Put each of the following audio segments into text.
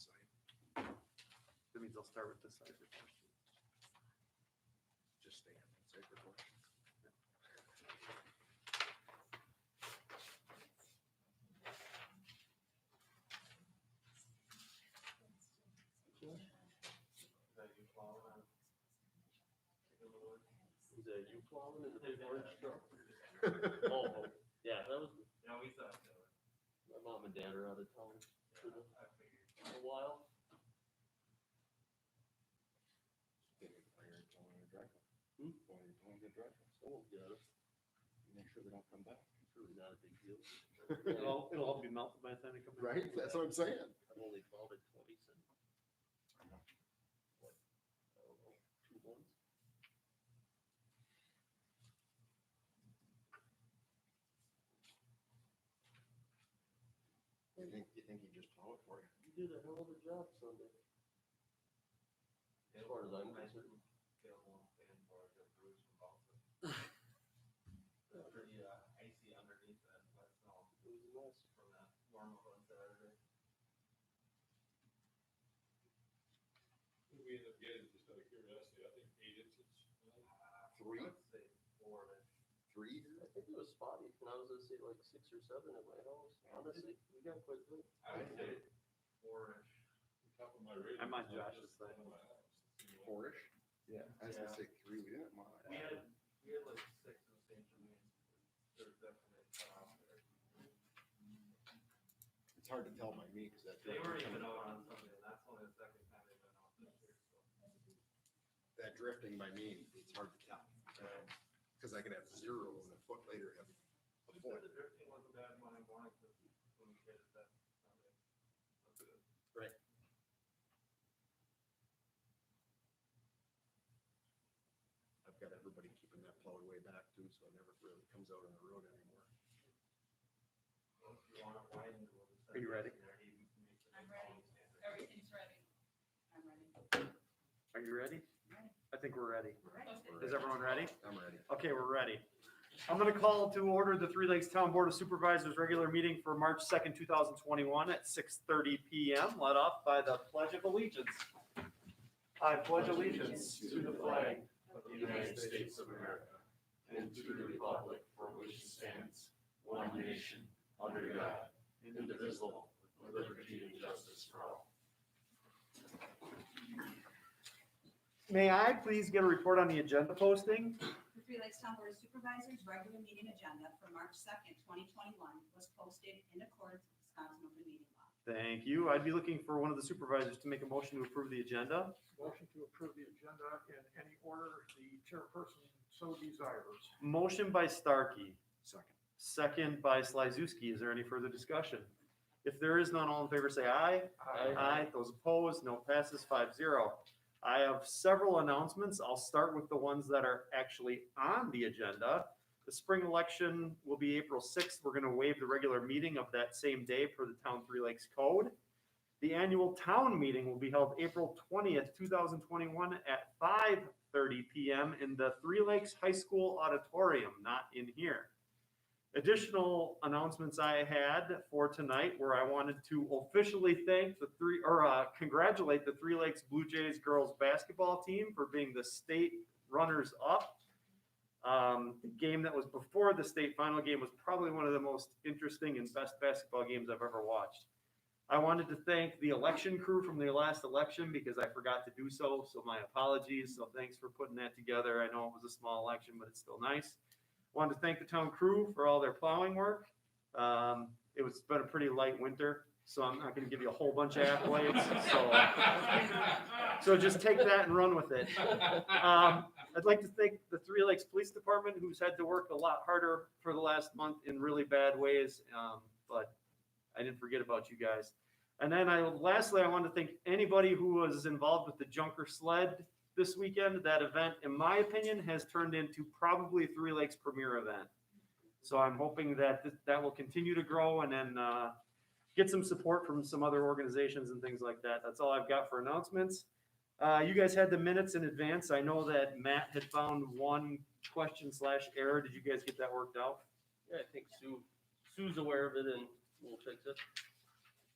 side. That means I'll start with the side for questions. Just stay on that side for questions. Is that you plowing in the big orange truck? Oh, yeah, that was, Yeah, we thought so. my mom and dad are out of town for I figured. a while. Get it while you're pulling your driveway. Hmm? While you're pulling your driveway. Oh, yeah, that's Make sure they don't come back. really not a big deal. It'll all be melted by the time they come back. Right? That's what I'm saying. I've only plowed it twice in, what, I don't know, 2 months. You think he just plow it for you? You did a hell of a job Sunday, as far as I'm concerned. Get a little fan for it, get bruised from bouncing. It's pretty icy underneath that wet snow It was a mess. from that warm up on Saturday. We ended up getting, just out of curiosity, I think 8 inches. Three? I'd say 4-ish. 3? I think it was spotty, and I was gonna say like 6 or 7 at my house, honestly, we got quite good. I would say 4-ish. Top of my radio. I'm on not Josh's just side. on my house. It seemed like- 4-ish? Yeah. I was gonna say 3. We didn't mind. We had like 6 in St. Germain. There's definitely a cut off there. It's hard to tell by me because that. They weren't even out on Sunday, and that's only the second time they've been out this year, so. That drifting by me, it's hard to tell. Cause I could have 0 and a foot later have a We foot. said the drifting wasn't bad Monday morning, cause when we hit it that Sunday. That's good. Right. I've got everybody keeping that plowed way back too, so it never really comes out on the road anymore. Well, if you want it widened, we'll just. Are you ready? I'm ready. Everything's ready. I'm ready. Are you ready? Ready. I think we're ready. We're ready. Is everyone ready? I'm ready. Okay, we're ready. I'm gonna call to order the Three Lakes Town Board of Supervisors regular meeting for March 2nd, 2021 at 6:30 PM, led off by the Pledge of Allegiance. I pledge allegiance to the flag Of the United States of America, and to the republic for which it stands, one nation, under God, indivisible, with liberty and justice for all. May I please get a report on the agenda posting? The Three Lakes Town Board of Supervisors regular meeting agenda for March 2nd, 2021 was posted in accordance with Wisconsin Open Meeting Law. Thank you. I'd be looking for one of the supervisors to make a motion to approve the agenda. Motion to approve the agenda in any order the chairperson so desires. Motion by Starkey, Second. second by Slyzuski. Is there any further discussion? If there is none, all in favor say aye. Aye. Those opposed, no, passes 5-0. I have several announcements. I'll start with the ones that are actually on the agenda. The spring election will be April 6th. We're going to waive the regular meeting of that same day per the Town Three Lakes Code. The annual town meeting will be held April 20th, 2021 at 5:30 PM in the Three Lakes High School Auditorium, not in here. Additional announcements I had for tonight where I wanted to officially thank congratulate the Three Lakes Blue Jays girls basketball team for being the state runners up. The game that was before the state final game was probably one of the most interesting and best basketball games I've ever watched. I wanted to thank the election crew from the last election because I forgot to do so, so my apologies. So thanks for putting that together. I know it was a small election, but it's still nice. Wanted to thank the town crew for all their plowing work. It's been a pretty light winter, so I'm not gonna give you a whole bunch of accolades, so just take that and run with it. I'd like to thank the Three Lakes Police Department, who's had to work a lot harder for the last month in really bad ways, but I didn't forget about you guys. And then lastly, I want to thank anybody who was involved with the Junker Sled this weekend. That event, in my opinion, has turned into probably Three Lakes' premier event. So I'm hoping that that will continue to grow and then get some support from some other organizations and things like that. That's all I've got for announcements. You guys had the minutes in advance. I know that Matt had found one question/error. Did you guys get that worked out? Yeah, I think Sue's aware of it and we'll fix it.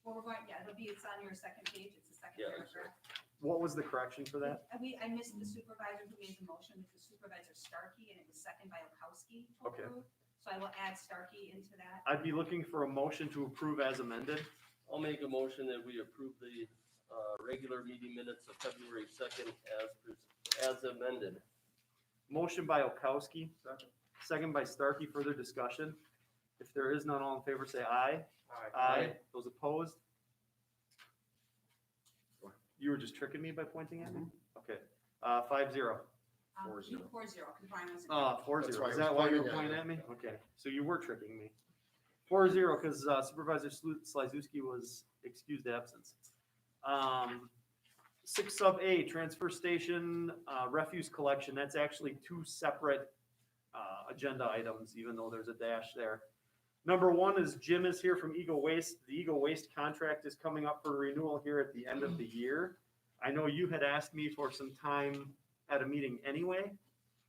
Well, we're going, yeah, it's on your second page, it's the second Yeah, that's paragraph. What was the correction for that? I missed the supervisor who made the motion, which was Supervisor Starkey, and it was second by Okowski to Okay. approve. So I will add Starkey into that. I'd be looking for a motion to approve as amended. I'll make a motion that we approve the, regular meeting minutes of February 2nd as amended. Motion by Okowski, second by Starkey. Further discussion? If there is none, all in favor say aye. Aye. Those opposed? You were just tricking me by pointing at me? Okay, 5-0. 4-0. 4-0, because Brian wasn't. 4-0. That's why Is I was that why you were pointing pointing at at me? you. Okay, so you were tricking me. 4-0, because Supervisor Slazewski was excused absence. 6 sub A, transfer station, refuse collection. That's actually two separate agenda items, even though there's a dash there. Number one is Jim is here from Eagle Waste. The Eagle Waste contract is coming up for renewal here at the end of the year. I know you had asked me for some time at a meeting anyway.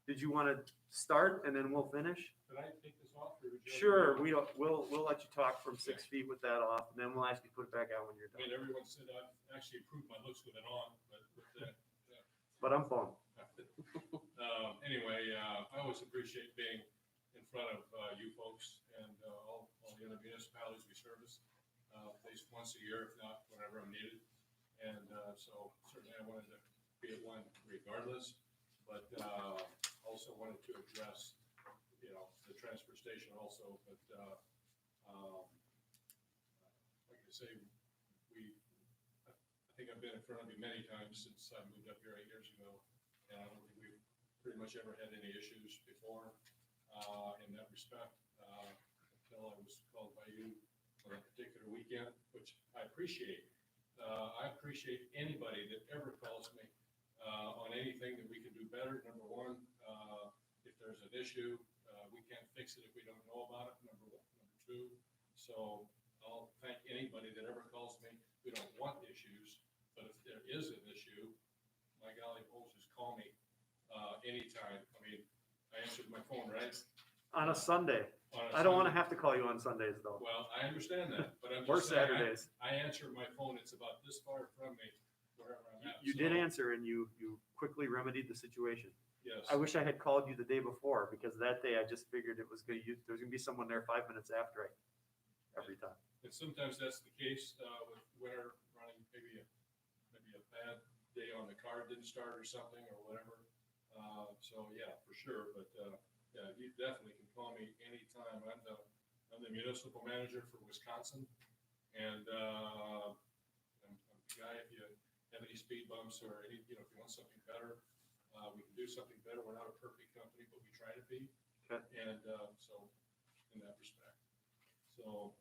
Did you want to start and then we'll finish? Could I take this off? or would you- Sure, we'll let you talk from 6 feet with that off, and then we'll ask you to put it back on when you're I mean, done. everyone said I've actually improved my looks with it on, but with that, But I'm phone. anyway, I always appreciate being in front of you folks and all the other municipalities we service, at least once a year, if not whenever I'm needed. And so certainly I wanted to be at one regardless, but also wanted to address, the transfer station also. But like I say, I think I've been in front of you many times since I moved up here 8 years ago, and I don't think we've pretty much ever had any issues before in that respect, until I was called by you on a particular weekend, which I appreciate. I appreciate anybody that ever calls me on anything that we can do better. Number one, if there's an issue, we can't fix it if we don't know about it, number one. Number two, so I'll thank anybody that ever calls me. We don't want issues, but if there is an issue, my golly, folks, just call me anytime. I mean, I answered my phone, right? On a Sunday. On a I don't want to Sunday. have to call you on Sundays though. Well, I understand that, but I'm Or just saying, Saturdays. I answer my phone, it's about this far from me, wherever I'm at. You did So, answer and you quickly remedied the situation. Yes. I wish I had called you the day before, because that day I just figured there's gonna be someone there 5 minutes after every time. And sometimes that's the case, with winter running, maybe a bad day on the car didn't start or something or whatever. So yeah, for sure, but, yeah, you definitely can call me anytime. I'm the municipal manager for Wisconsin, and, I'm the guy, if you have any speed bumps or any, if you want something better, we can do something better. We're not a perfect company, but we try to be. Okay. And, so, in that respect. So,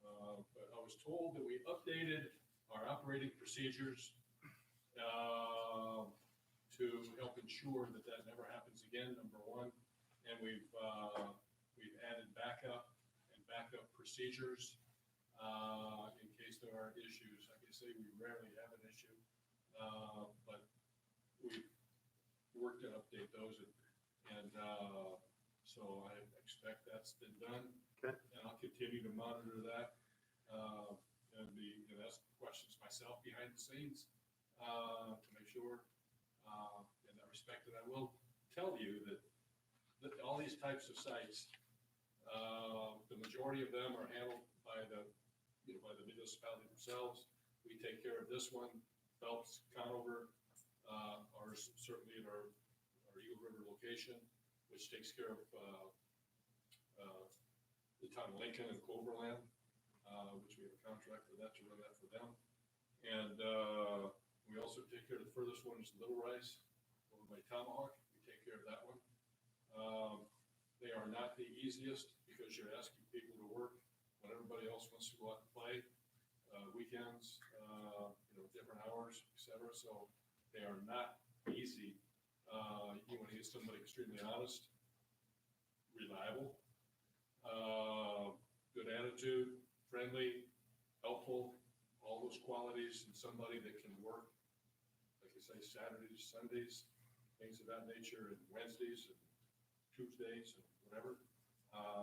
but I was told that we updated our operating procedures to help ensure that that never happens again, number one. And we've added backup procedures in case there are issues. Like I say, we rarely have an issue, but we've worked to update those, and so I expect that's been done. Okay. And I'll continue to monitor that, and ask questions myself behind the scenes, to make sure, in that respect. And I will tell you that all these types of sites, the majority of them are handled by the municipality themselves. We take care of this one, Phelps, Conover, are certainly at our Eagle River location, which takes care of, the town of Lincoln and Cloverland, which we have a contract for that, to run that for them. And, we also take care of the furthest one is Little Rice, over by Tomahawk. We take care of that one. They are not the easiest, because you're asking people to work when everybody else wants to go out and play, weekends, different hours, et cetera. So they are not easy. You want to get somebody extremely honest, reliable, good attitude, friendly, helpful, all those qualities, and somebody that can work, like I say, Saturdays, Sundays, things of that nature, and Wednesdays and Tuesdays and whatever.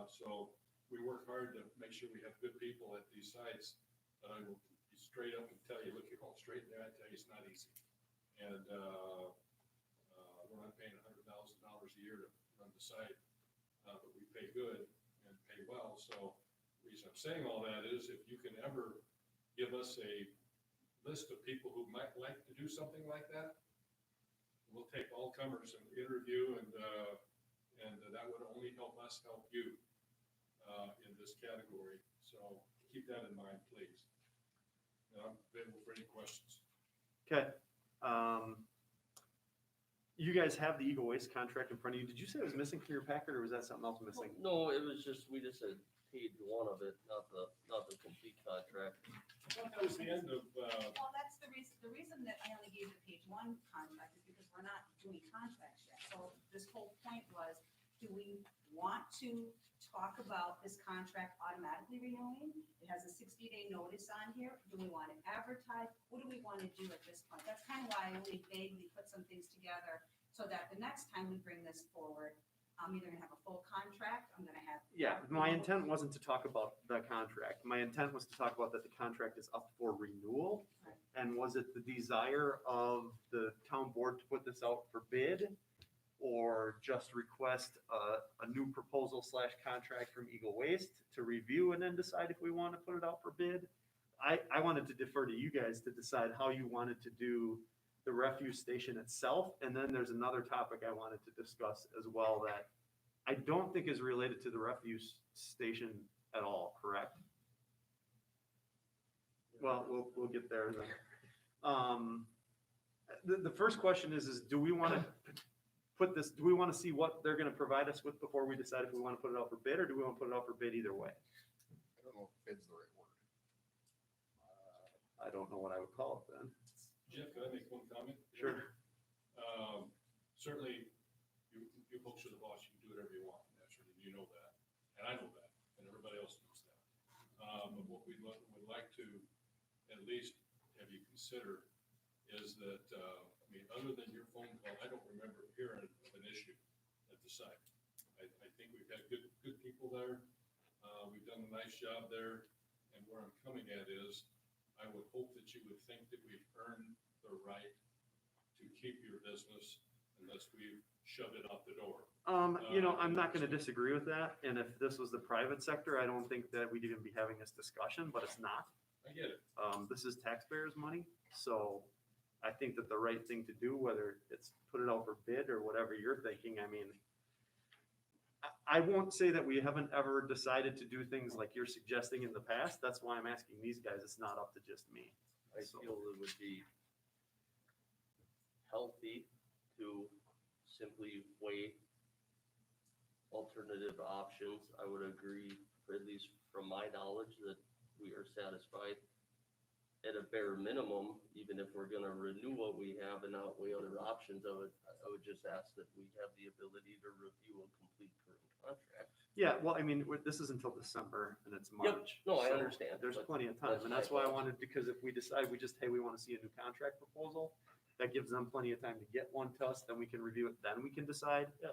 So we work hard to make sure we have good people at these sites, but I will be straight up and tell you, look, you're going straight there, I tell you, it's not easy. And, we're not paying $100,000 a year to run the site, but we pay good and pay well. So the reason I'm saying all that is if you can ever give us a list of people who might like to do something like that, we'll take all comers and interview, and that would only help us help you in this category. So keep that in mind, please. And I'm available for any questions. Okay. You guys have the Eagle Waste contract in front of you. Did you say it was missing from your packet, or was that something else missing? No, it was just, we just had paid one of it, not the complete contract. I thought that was the end of, Well, that's the reason that I only gave the page one contract is because we're not doing contracts yet. So this whole point was, do we want to talk about this contract automatically renewing? It has a 60-day notice on here. Do we want to advertise? What do we want to do at this point? That's kind of why I only vaguely put some things together so that the next time we bring this forward, I'm either gonna have a full contract, I'm gonna have. Yeah, my intent wasn't to talk about the contract. My intent was to talk about that the contract is up for renewal. Right. And was it the desire of the town board to put this out for bid? Or just request a new proposal / contract from Eagle Waste to review and then decide if we want to put it out for bid? I wanted to defer to you guys to decide how you wanted to do the refuse station itself. And then there's another topic I wanted to discuss as well that I don't think is related to the refuse station at all, correct? Well, we'll get there then. The first question is do we want to put this, do we want to see what they're going to provide us with before we decide if we want to put it out for bid, or do we want to put it out for bid either way? I don't know if bid's the right word. I don't know what I would call it then. Jeff, can I make one comment? Sure. Certainly, you folks are the boss, you can do whatever you want, naturally, you know that, and I know that, and everybody else knows that. But what would like to at least have you consider is that, I mean, other than your phone call, I don't remember hearing of an issue at the site. I think we've had good people there, we've done a nice job there, and where I'm coming at is, I would hope that you would think that we've earned the right to keep your business unless we've shoved it out the door. I'm not going to disagree with that. And if this was the private sector, I don't think that we'd even be having this discussion, but it's not. I get it. This is taxpayers' money. So I think that the right thing to do, whether it's put it out for bid or whatever you're thinking, I mean, I won't say that we haven't ever decided to do things like you're suggesting in the past. That's why I'm asking these guys. It's not up to just me. I So- feel it would be healthy to simply weigh alternative options. I would agree, at least from my knowledge, that we are satisfied at a bare minimum, even if we're gonna renew what we have and not weigh other options. I would just ask that we have the ability to review a complete current contract. Yeah, well, I mean, this is until December and it's March. No, I so understand, There's but plenty of time, that's and my that's why I thought. wanted, because if we decide, hey, we want to see a new contract proposal, that gives them plenty of time to get one to us, then we can review it, then we can decide. Yeah.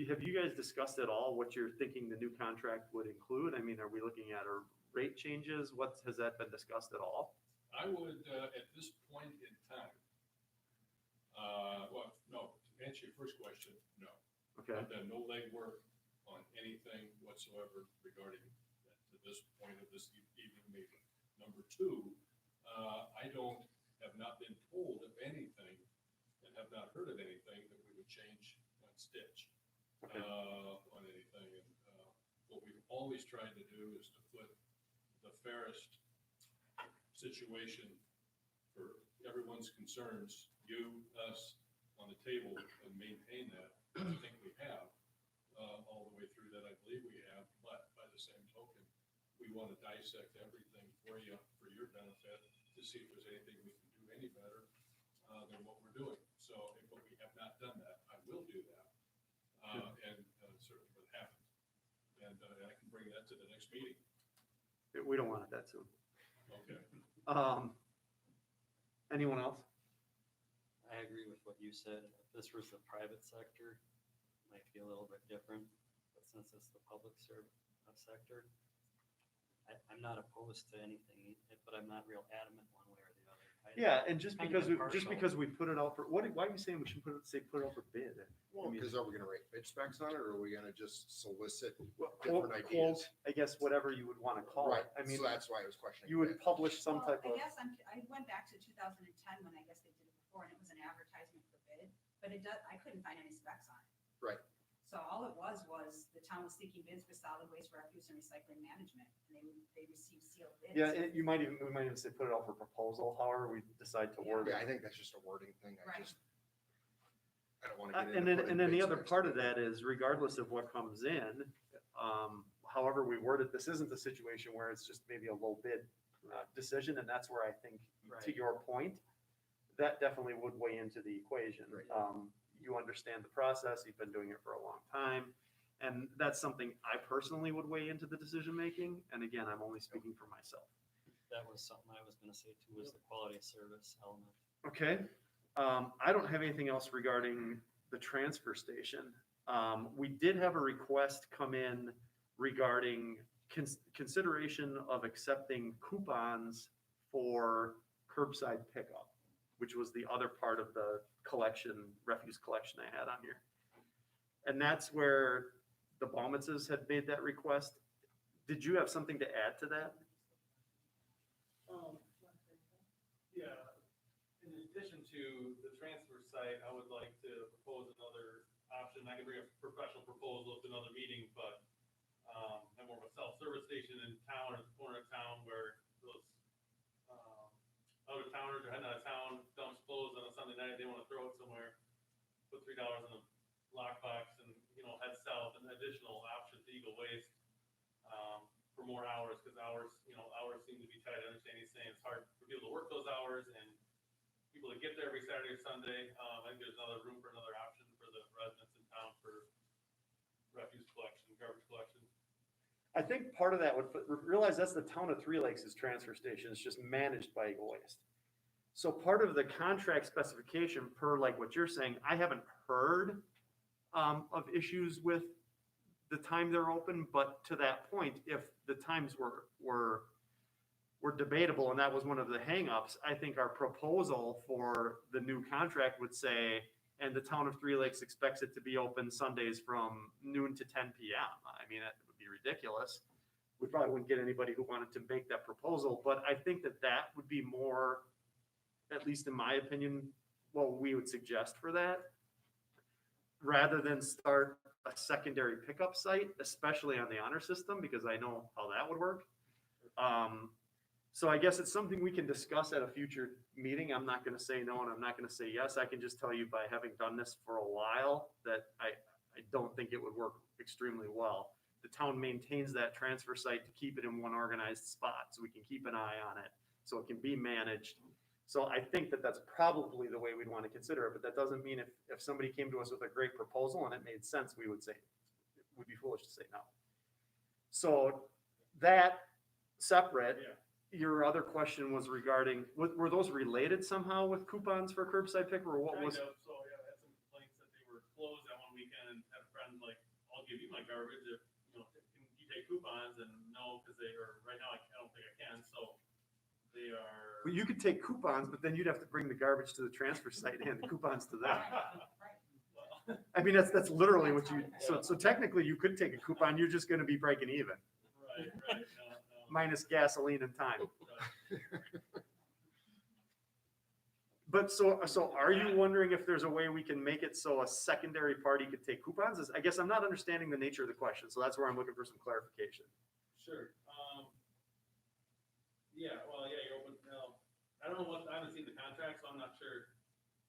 Have you guys discussed at all what you're thinking the new contract would include? I mean, are we looking at our rate changes? Has that been discussed at all? I would, at this point in time, well, no, to answer your first question, no. Okay, I've done no legwork on anything whatsoever regarding that to this point of this evening meeting. Number two, have not been told of anything and have not heard of anything that we would change one stitch Okay. on anything. And what we've always tried to do is to put the fairest situation for everyone's concerns, you, us, on the table, and maintain that. I think we have all the way through that. I believe we have, but by the same token, we want to dissect everything for you, for your benefit, to see if there's anything we can do any better than what we're doing. So, but we have not done that. I will do that, and certainly what happened, and I can bring that to the next meeting. we don't want it that soon. Okay. Anyone else? I agree with what you said. If this was the private sector, it might be a little bit different, but since it's the public sector, I'm not opposed to anything, but I'm not real adamant one way or the other. Yeah, and just Kind of because we, just impartial. because we put it out for, why are you saying we should put it out for bid? Well, because are we gonna write bid specs on it, or are we gonna just solicit Well, different quote, ideas? I guess, whatever you would wanna call Right, it. I mean, so that's why I was questioning. you would that. publish some Well, type of, I guess I went back to 2010 when I guess they did it before, and it was an advertisement for bid, but I couldn't find any specs on it. Right. So all it was the town was seeking bids for solid waste refuse and recycling management, and they received sealed bids. yeah, we might even say put it out for proposal, however we decide to word Yeah, it. I think that's just a wording thing. Right. I don't wanna get And into. then the other part of that is regardless of what comes in, however we word it, this isn't a situation where it's just maybe a low bid decision, and that's where I think, to Right. your point, that definitely would weigh into the equation. Right. You understand the process, you've been doing it for a long time, and that's something I personally would weigh into the decision making, and again, I'm only speaking for myself. That was something I was gonna say too, was the quality of service element. Okay, I don't have anything else regarding the transfer station. We did have a request come in regarding consideration of accepting coupons for curbside pickup, which was the other part of the refuse collection I had on here. And that's where the Baumitzes had made that request. Did you have something to add to that? Yeah, in addition to the transfer site, I would like to propose another option. I can bring a professional proposal to another meeting, but, have more of a self-service station in town, at the corner of town where those, out of towners are heading out of town, dumps closed on a Sunday night, they wanna throw it somewhere, put $3 in the lockbox and, head south, an additional option to Eagle Waste, for more hours, because hours seem to be tight. I understand he's saying it's hard for people to work those hours and people to get there every Saturday or Sunday. I think there's another room for another option for the residents in town for refuse collection, garbage collection. I think part of that would, realize that's the town of Three Lakes' transfer station, it's just managed by Eagle Waste. So part of the contract specification per like what you're saying, I haven't heard of issues with the time they're open, but to that point, if the times were debatable and that was one of the hangups, I think our proposal for the new contract would say, and the town of Three Lakes expects it to be open Sundays from noon to 10 PM. I mean, that would be ridiculous. We probably wouldn't get anybody who wanted to make that proposal, but I think that would be more, at least in my opinion, what we would suggest for that. Rather than start a secondary pickup site, especially on the honor system, because I know how that would work. So I guess it's something we can discuss at a future meeting. I'm not gonna say no, and I'm not gonna say yes. I can just tell you by having done this for a while, that I don't think it would work extremely well. The town maintains that transfer site to keep it in one organized spot, so we can keep an eye on it, so it can be managed. So I think that that's probably the way we'd want to consider it, but that doesn't mean if somebody came to us with a great proposal and it made sense, we would say, we'd be foolish to say no. So that separate, your other question was regarding, were those related somehow with coupons for curbside pick, or what was? Kind of, so yeah, I had some complaints that they were closed that one weekend, and had a friend like, I'll give you my garbage if, can you take coupons, and no, because right now I don't think I can, so they are. Well, you could take coupons, but then you'd have to bring the garbage to the transfer site and hand the coupons to them. Well, I mean, that's literally what you, so technically you could take a coupon, you're just gonna be breaking even, right, no. minus gasoline and time. Right. But so are you wondering if there's a way we can make it so a secondary party could take coupons? I guess I'm not understanding the nature of the question, so that's where I'm looking for some clarification. Sure, yeah, well, yeah, you're open, I don't know I haven't seen the contract, so I'm not sure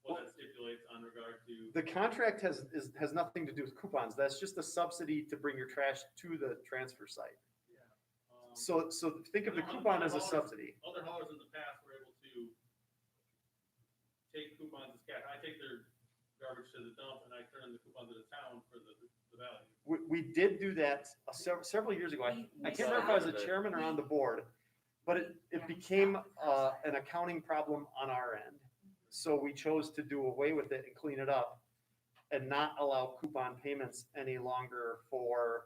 what that stipulates on regard to. The contract has nothing to do with coupons, that's just a subsidy to bring your trash to the transfer site. So think of the coupon as a subsidy. Other haulers in the past were able to take coupons as cash. I take their garbage to the dump and I turn the coupon to the town for the value. We did do that several years ago. I can't remember if I was a chairman or on the board, but it became an accounting problem on our end. So we chose to do away with it and clean it up and not allow coupon payments any longer for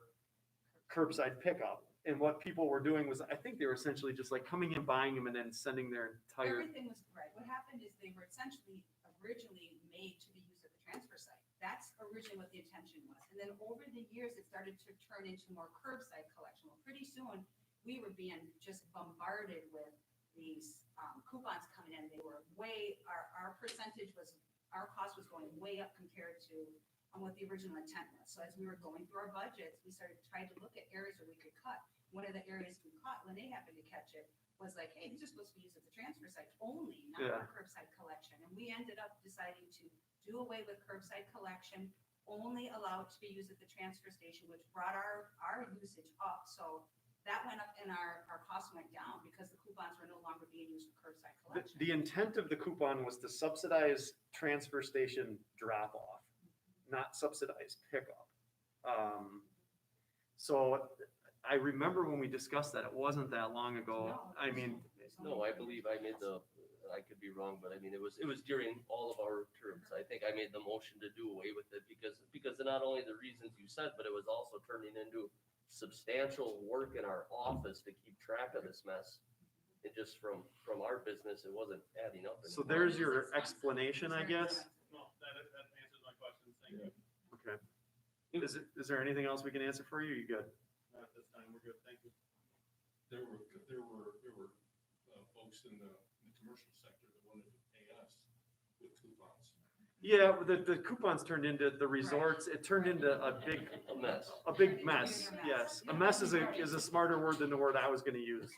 curbside pickup. And what people were doing was, I think they were essentially just like coming and buying them and then sending their entire, Everything was, right, what happened is they were essentially originally made to be used at the transfer site. That's originally what the intention was. And then over the years, it started to turn into more curbside collection. Well, pretty soon, we were being just bombarded with these coupons coming in. They were our percentage was, our cost was going way up compared to what the original intent was. So as we were going through our budgets, we started trying to look at areas where we could cut. One of the areas we caught when they happened to catch it was like, hey, these are supposed to be used at the transfer site only, not Yeah. for curbside collection. And we ended up deciding to do away with curbside collection, only allow it to be used at the transfer station, which brought our usage up. So that went up and our costs went down because the coupons were no longer being used for curbside collection. the intent of the coupon was to subsidize transfer station drop off, not subsidize pickup. So I remember when we discussed that, it wasn't that long ago. No, I mean, No, I believe I made I could be wrong, but I mean, it was during all of our terms. I think I made the motion to do away with it because of not only the reasons you said, but it was also turning into substantial work in our office to keep track of this mess. It just from our business, it wasn't adding up. so anymore. there's your explanation, I guess. No, that answers my question. Thank you. Okay. Is there anything else we can answer for you? You good? Not at this time. We're good. Thank you. There were folks in the commercial sector that wanted to pay us with coupons. Yeah, the coupons turned into the resorts. It turned into a big, A mess. a big mess. Yes. A mess is a smarter word than the word I was gonna use.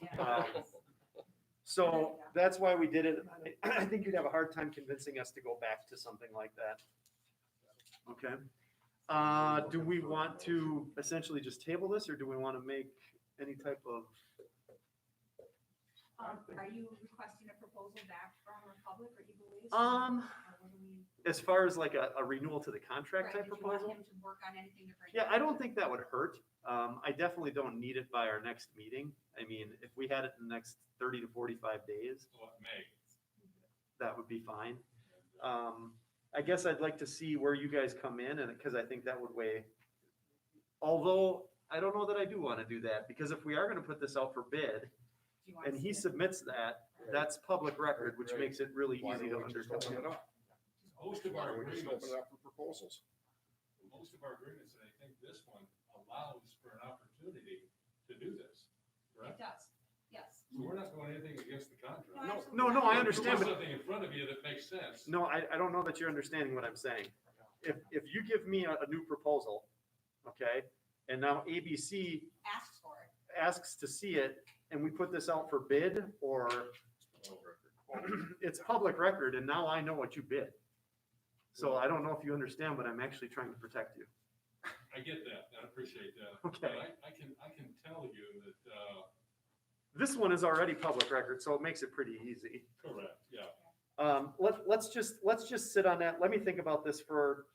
So that's why we did it. I think you'd have a hard time convincing us to go back to something like that. Okay. Do we want to essentially just table this, or do we want to make any type of? Are you requesting a proposal back from Republic or Eagle Waste? Um, Or what do we- As far as like a renewal to the contract Right, type did you want proposal? him to work on anything to bring? Yeah, I don't think that would hurt. I definitely don't need it by our next meeting. I mean, if we had it in the next 30 to 45 days, So what, May? that would be fine. I guess I'd like to see where you guys come in, and, because I think that would weigh. Although, I don't know that I do want to do that, because if we are gonna put this out for bid, Do you want and to he see it? submits that, that's public record, which makes it really Why easy don't to we just understand. open it up? Most of Why our don't we just agreements, open it up for proposals? most of our agreements, and I think this one allows for an opportunity to do this, It correct? does, yes. So we're not doing anything against the contract. No, No, absolutely no, I not. understand, Put but something in front of you that makes sense. no, I don't know that you're understanding what I'm saying. If you give me a new proposal, okay, and now ABC Asks for it. asks to see it, and we put this out for bid, or it's public record, and now I know what you bid. So I don't know if you understand, but I'm actually trying to protect you. I get that, I appreciate that. Okay. But I can tell you that, This one is already public record, so it makes it pretty easy. correct, yeah. Let's just sit on that. Let me think about this for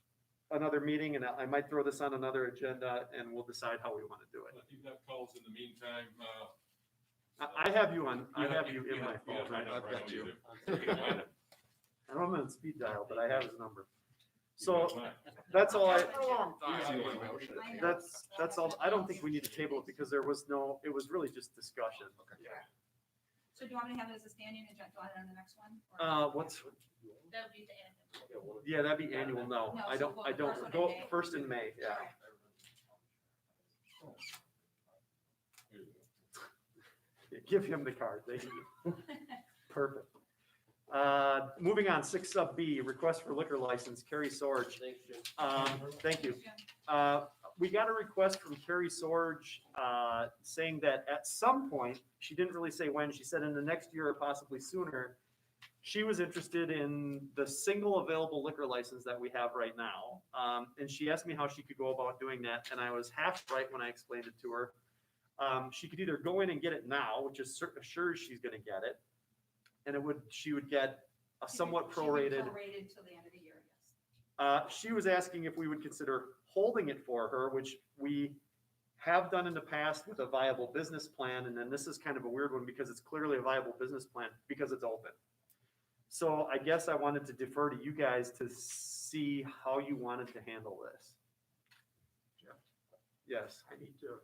another meeting, and I might throw this on another agenda, and we'll decide how we want to do it. If you've got calls in the meantime, I have you on, I have you in my you phone, have my right? number, I've got I know you. do. I don't have him on speed dial, but I have his number. You So have mine. that's all I, You have my number. I know. that's all. I don't think we need to table it because it was really just discussion. So do you want me to have it as a standing agenda on the next one? or- What's, That would be the end. Yeah, well, yeah, that'd be annual. No, No, I so don't, go I the don't, first one in go May. first in May, yeah. Okay. Here you go. Give him the card, thank you. Perfect. Moving on, 6 sub B, request for liquor license, Carrie Sorge. Thanks, Jim. Thank you. Jim, We got a request from Carrie Sorge, saying that at some point, she didn't really say when, she said in the next year or possibly sooner, she was interested in the single available liquor license that we have right now. And she asked me how she could go about doing that, and I was half right when I explained it to her. She could either go in and get it now, which is sure she's gonna get it, and she would get a somewhat She could prorated. Prorated till the end of the year, yes. She was asking if we would consider holding it for her, which we have done in the past with a viable business plan. And then this is kind of a weird one because it's clearly a viable business plan because it's open. So I guess I wanted to defer to you guys to see how you wanted to handle this. Yes. I need to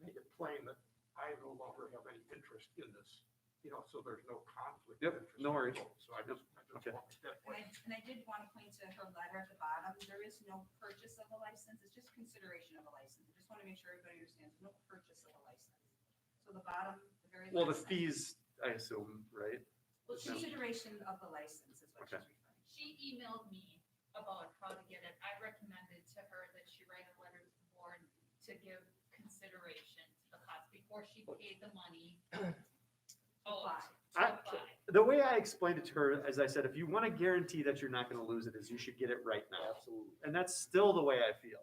make it plain that I no longer have any interest in this, so there's no conflict. Yep, of interest. no worries. So I just Okay. want that way. And I did want to point to her letter at the bottom, there is no purchase of a license, it's just consideration of a license. I just want to make sure everybody understands, no purchase of a license. So the bottom, the very last. Well, the sentence, fees, I assume, right? Well, she, Consideration of the license is what she's Okay. referring to. she emailed me about how to get it. I recommended to her that she write a letter to the board to give consideration to the cost before she paid the money. Apply. I- To apply. The way I explained it to her, as I said, if you want to guarantee that you're not going to lose it, is you should get it right now. Absolutely. And that's still the way I feel.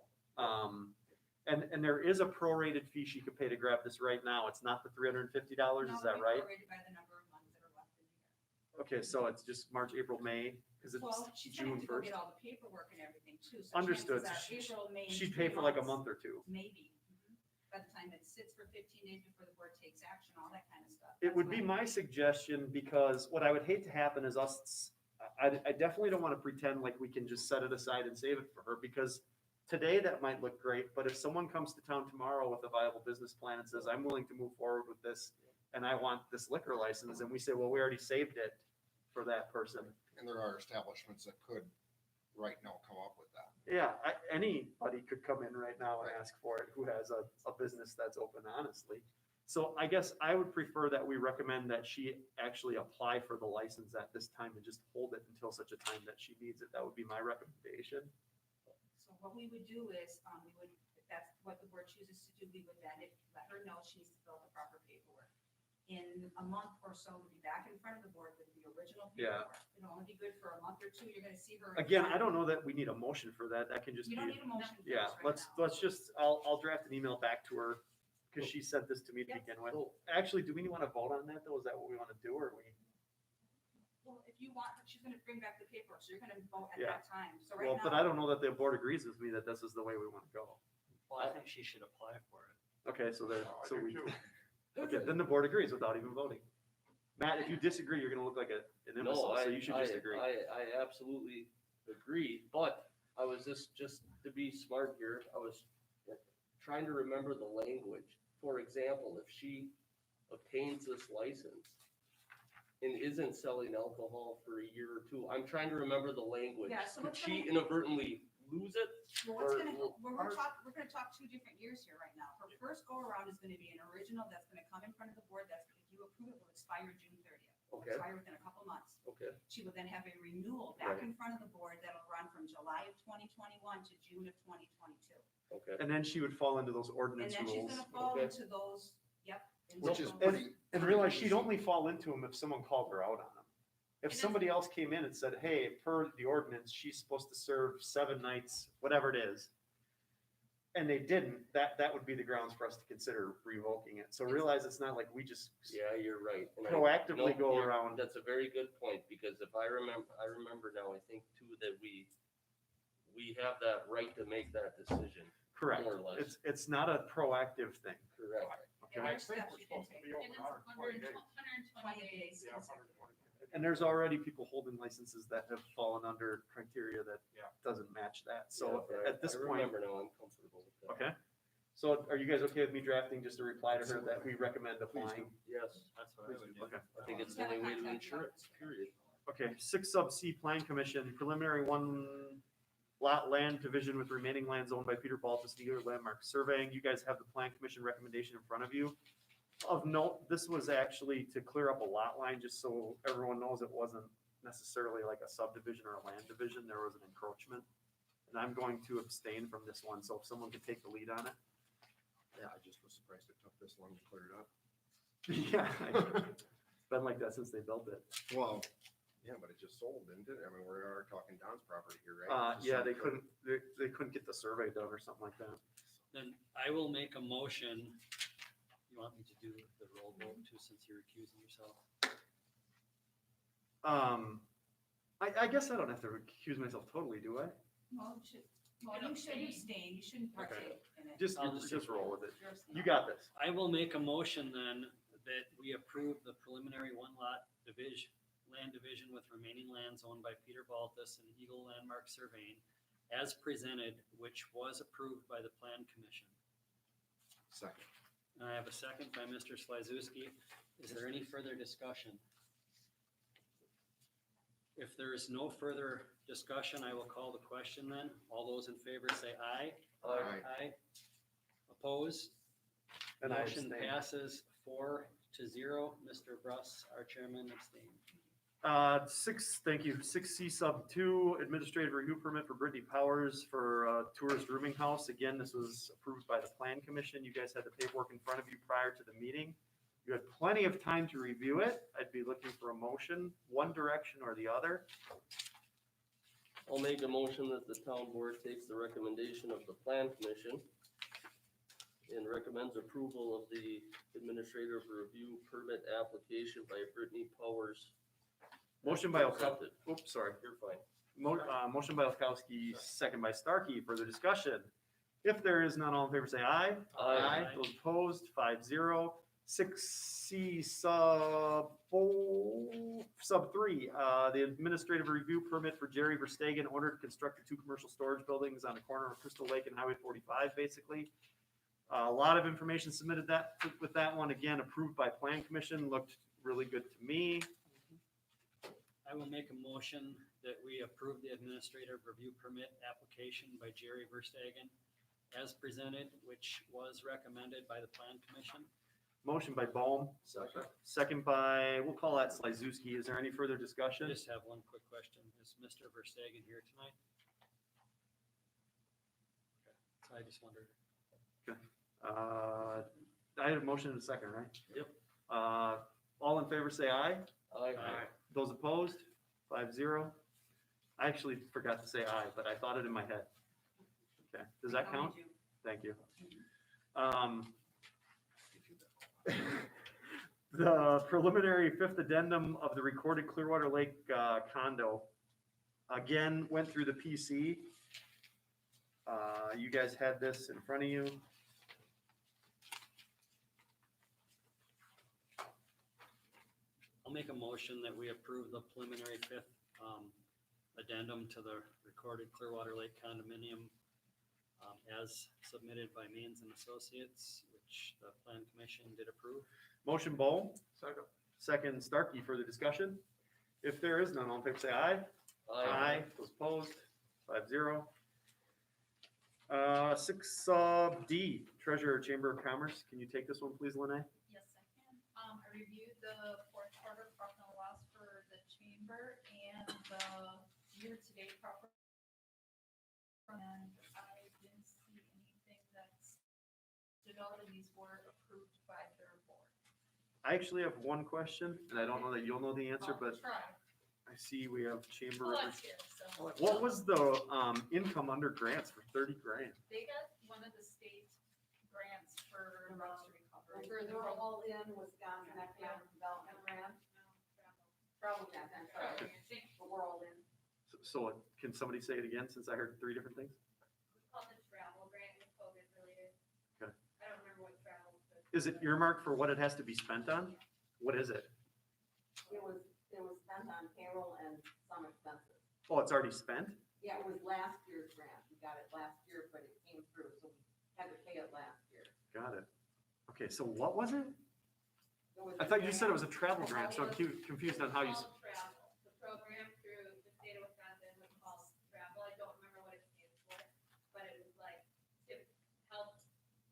And there is a prorated fee she could pay to grab this right now. It's not the $350, No, is that it'll be right? prorated by the number of months that are left in the year. Okay, so it's just March, April, May, because it's Well, she's gonna June have to go first. get all the paperwork and everything too. So Understood. chances So are April, May. She'd 3 pay for like a months, month or two. Maybe. By the time it sits for 15 days before the board takes action, all that kind of stuff. It That's would be why- my suggestion, because what I would hate to happen is I definitely don't want to pretend like we can just set it aside and save it for her, because today that might look great, but if someone comes to town tomorrow with a viable business plan and says, I'm willing to move forward with this, and I want this liquor license, and we say, well, we already saved it for that person. And there are establishments that could right now come up with that. Yeah, anybody could come in right now and ask for it who has a business that's open honestly. So I guess I would prefer that we recommend that she actually apply for the license at this time and just hold it until such a time that she needs it. That would be my recommendation. So what we would do is, we would, if that's what the board chooses to do, we would then let her know she needs to fill out the proper paperwork. In a month or so, we'll be back in front of the board with the original Yeah. paperwork. It'll only be good for a month or two. You're gonna see her. Again, I don't know that we need a motion for that. That can just You be, don't need a motion. for yeah, this right now. let's just, I'll draft an email back to her because she sent this to me to Yep. begin with. So, Actually, do we want to vote on that though? Is that what we want to do, or we? Well, if you want, she's gonna bring back the paperwork, so you're gonna vote at Yeah. that time. So right Well, now. but I don't know that the board agrees with me that this is the way we want to go. Well, I think she should apply for it. Okay, so there, No, I so do we, too. okay, then the board agrees without even voting. Matt, if you disagree, you're gonna look like an no, imbecile, so I, you should just agree. I absolutely agree, but I was just to be smart here, I was trying to remember the language. For example, if she obtains this license and isn't selling alcohol for a year or two, I'm trying to remember the language. Yeah, so Could what's she gonna- inadvertently lose it? Well, what's Or- gonna, or- we're gonna talk 2 different years here right now. Her first go around is gonna be an original that's gonna come in front of the board, that's, if you approve it, will expire June 30th. Will Okay. Expire within a couple months. Okay, She will then have a renewal back Right. in front of the board that'll run from July of 2021 to June of 2022. okay. And then she would fall into those And ordinance then she's rules. gonna fall Okay. into those, yep. into Which is those- pretty. And realize she'd only fall into them if someone called her out on them. If It somebody else came in and said, hey, per the ordinance, she's supposed to serve 7 nights, whatever it is. And they didn't, that would be the grounds for us to consider revoking it. So realize it's not like we just Yeah, you're right. And I- proactively no, go you're- around. That's a very good point, because if I remember now, I think too, that we have that right to make that decision, Correct. more or less. It's not a proactive thing. Correct. Yeah, I there's think steps we're you can supposed to take. be And open it's 120 days. 120 days. Yeah, consecutive. 120 days. And there's already people holding licenses that have fallen under criteria that Yeah. doesn't match that. So Yeah, right. at this I point, remember now, I'm comfortable with that. okay. So are you guys okay with me drafting just a reply to her that we recommend applying? Yes, That's what I would do. Okay. I think it's the only way to ensure it, period. Okay, 6 sub C Plan Commission, preliminary 1 lot land division with remaining lands owned by Peter Baltus, Eagle Landmark Surveying. You guys have the Plan Commission recommendation in front of you. Of note, this was actually to clear up a lot line, just so everyone knows it wasn't necessarily like a subdivision or a land division, there was an encroachment. And I'm going to abstain from this one, so if someone could take the lead on it. Yeah, I just was surprised it took this long to clear it up. Yeah. It's been like that since they built it. Well, yeah, but it just sold, didn't it? I mean, we are talking Don's property here, right? Just Yeah, sold they quick. couldn't, they couldn't get the survey done or something like that. Then I will make a motion. You want me to do the roll vote too, since you're recusing yourself? I guess I don't have to recuse myself totally, do I? Well, you should abstain, you shouldn't partake in it. Just, I'll just just roll with it. You're abstaining. You got this. I will make a motion then that we approve the preliminary 1 lot division, land division with remaining lands owned by Peter Baltus and Eagle Landmark Surveying as presented, which was approved by the Plan Commission. Second. And I have a second by Mr. Slazewski. Is there any further discussion? If there is no further discussion, I will call the question then. All those in favor say aye. Aye. Aye. Opposed? And I Motion abstain. passes 4-0. Mr. Bruss, our chairman, abstained. Thank you. 6C sub 2, administrative review permit for Brittany Powers for tourist rooming house. Again, this was approved by the plan commission. You guys had the paperwork in front of you prior to the meeting. You had plenty of time to review it. I'd be looking for a motion, one direction or the other. I'll make a motion that the town board takes the recommendation of the plan commission and recommends approval of the administrative review permit application by Brittany Powers. Motion by Accepted. Oops, sorry. You're fine. Motion by Olkowski, second by Starkey. Further discussion? If there is none, all in favor say aye. Aye. Those opposed, 5-0. 6C sub 3, the administrative review permit for Jerry Verstegen, order to construct 2 commercial storage buildings on the corner of Crystal Lake and Highway 45, basically. A lot of information submitted with that one. Again, approved by Plan Commission, looked really good to me. I will make a motion that we approve the administrative review permit application by Jerry Verstegen as presented, which was recommended by the plan commission. Motion by Bohm, Second. second by, we'll call that Slazewski. Is there any further I discussion? just have one quick question. Is Mr. Verstegen here tonight? Okay, so I just wondered. I had a motion and a second, right? Yep. All in favor say aye. Aye. Those opposed, 5-0. I actually forgot to say aye, but I thought it in my head. Okay, does that count? Thank you. The preliminary 5th addendum of the recorded Clearwater Lake condo, again, went through the PC. You guys had this in front of you. I'll make a motion that we approve the preliminary 5th addendum to the recorded Clearwater Lake condominium as submitted by Mains and Associates, which the plan commission did approve. Motion Bowl, Second. second Starkey, further discussion? If there is none, all in favor say aye. Those opposed, 5-0. 6 D, Treasurer Chamber of Commerce. Can you take this one, please, Lene? Yes, I can. I reviewed the fourth quarter profit and loss for the chamber and the year-to-date profit. And I didn't see anything that's, all of these were approved by their board. I actually have one question, and I don't know that you'll know the answer, I'll but try. I see we have chamber. Well, that's here, so. What was the income under grants for 30 grand? They got one of the state grants for emergency recovery. For the all in Wisconsin Economic Development Grant, probably not, I'm sorry, but we're all in. So can somebody say it again, since I heard 3 different things? Called the travel grant with COVID related. Okay. I don't remember what travel, but. Is it earmarked for what it has to be spent on? What is it? It was spent on payroll and some expenses. Oh, it's already spent? Yeah, it was last year's grant. We got it last year, but it came through, so we had to pay it last year. Got it. Okay, so what was it? It was I a thought you said it was a grant. travel grant, so I'm confused on how you, Called travel. The program through the state of Wisconsin was called travel. I don't remember what it stands for, but it was like, it helped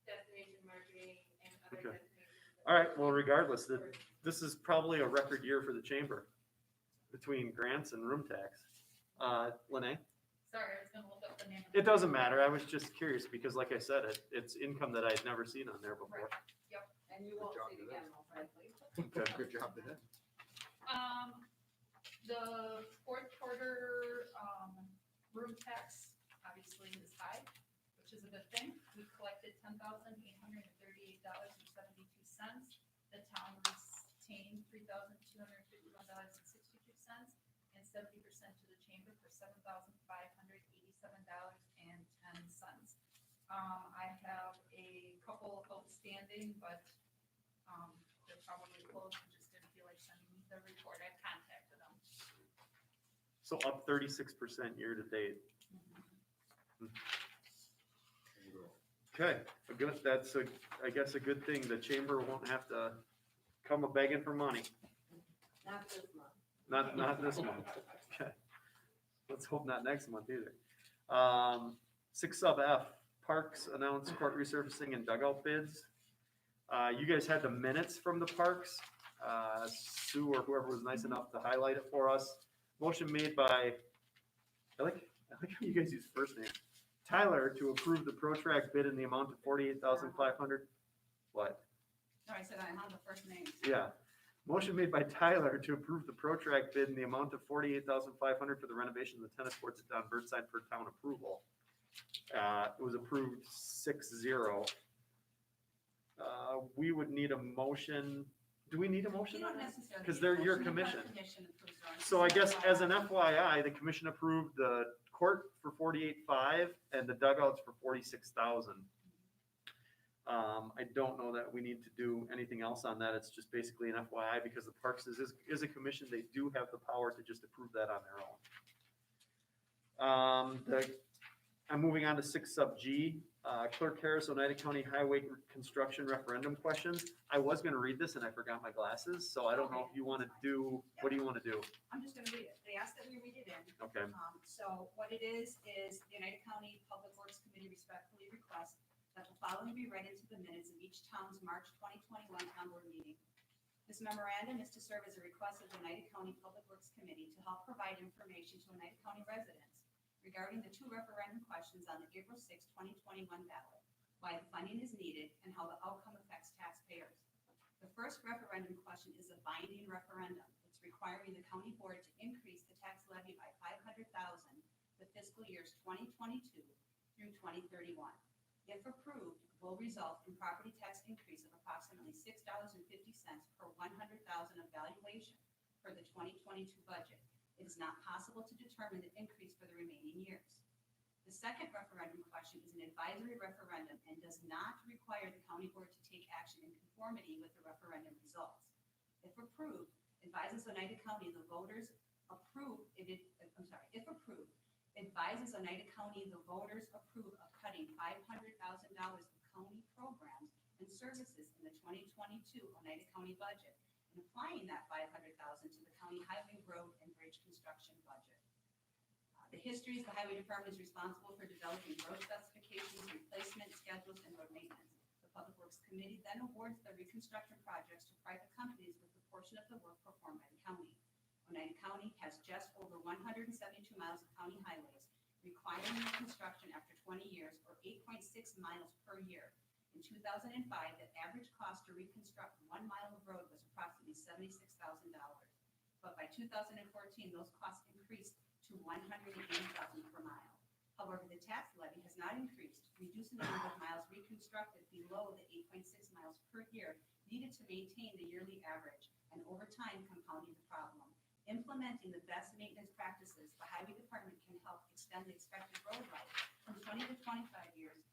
destination marketing and other Okay. destinations. all right, well, regardless, this is probably a record year for the chamber between grants and room tax. Lene? Sorry, I was gonna look up the name. of It doesn't matter. I was just curious because like I said, it's income that I'd never seen on there before. And you won't see it again, most likely. Okay. Good job, Dan. The fourth quarter, room tax obviously is high, which is a good thing. We collected $10,838.72. The town retained $3,251.62 and 70% to the chamber for $7,587.10. I have a couple outstanding, but, they're probably closed and just didn't feel like sending me the report. I contacted them. So up 36% year to date. Okay, I guess a good thing. The chamber won't have to come a begging for money. Not this month. Not this month. Okay. Let's hope not next month either. 6 sub F, parks announced court resurfacing and dugout bids. You guys had the minutes from the parks. Sue or whoever was nice enough to highlight it for us. Motion made by, I like how you guys use first name. Tyler to approve the ProTrack bid in the amount of 48,500. What? No, I said I'm on the first name. Yeah. Motion made by Tyler to approve the ProTrack bid in the amount of 48,500 for the renovation of the tennis courts at Don Birdside per town approval. It was approved 6-0. We would need a motion. Do we need a motion You on don't that? necessarily. 'Cause need they're a your motion if our commission. commission approves their own. So I guess as an FYI, the commission approved the court for 48.5 and the dugouts for 46,000. I don't know that we need to do anything else on that. It's just basically an FYI because the Parks is a commission. They do have the power to just approve that on their own. I'm moving on to 6 sub G, Clerk Harris, Oneida County Highway Construction Referendum Questions. I was gonna read this and I forgot my glasses, so I don't know if you wanna do, what do you wanna do? I'm just gonna read it. They asked that we read it in. Okay, So what it is the United County Public Works Committee respectfully requests that the following be read into the minutes of each town's March 2021 town board meeting. This memorandum is to serve as a request of the United County Public Works Committee to help provide information to United County residents regarding the 2 referendum questions on the April 6, 2021 ballot, why the funding is needed, and how the outcome affects taxpayers. The first referendum question is a binding referendum. It's requiring the county board to increase the tax levy by $500,000 the fiscal years 2022 through 2031. If approved, will result in property tax increase of approximately $6.50 per 100,000 of valuation for the 2022 budget. It is not possible to determine the increase for the remaining years. The second referendum question is an advisory referendum and does not require the county board to take action in conformity with the referendum results. If approved, advises Oneida County the voters approve, if approved, advises Oneida County the voters approve of cutting $500,000 of county programs and services in the 2022 Oneida County budget and applying that $500,000 to the county highway, road, and bridge construction budget. The history is the highway department is responsible for developing road specifications, replacement schedules, and road maintenance. The Public Works Committee then awards the reconstruction projects to private companies with a portion of the work performed by the county. Oneida County has just over 172 miles of county highways, requiring reconstruction after 20 years or 8.6 miles per year. In 2005, the average cost to reconstruct 1 mile of road was approximately $76,000. But by 2014, those costs increased to $180,000 per mile. However, the tax levy has not increased, reducing the number of miles reconstructed below the 8.6 miles per year needed to maintain the yearly average, and over time compounding the problem. Implementing the best maintenance practices, the highway department can help extend the expected road life from 20 to 25 years,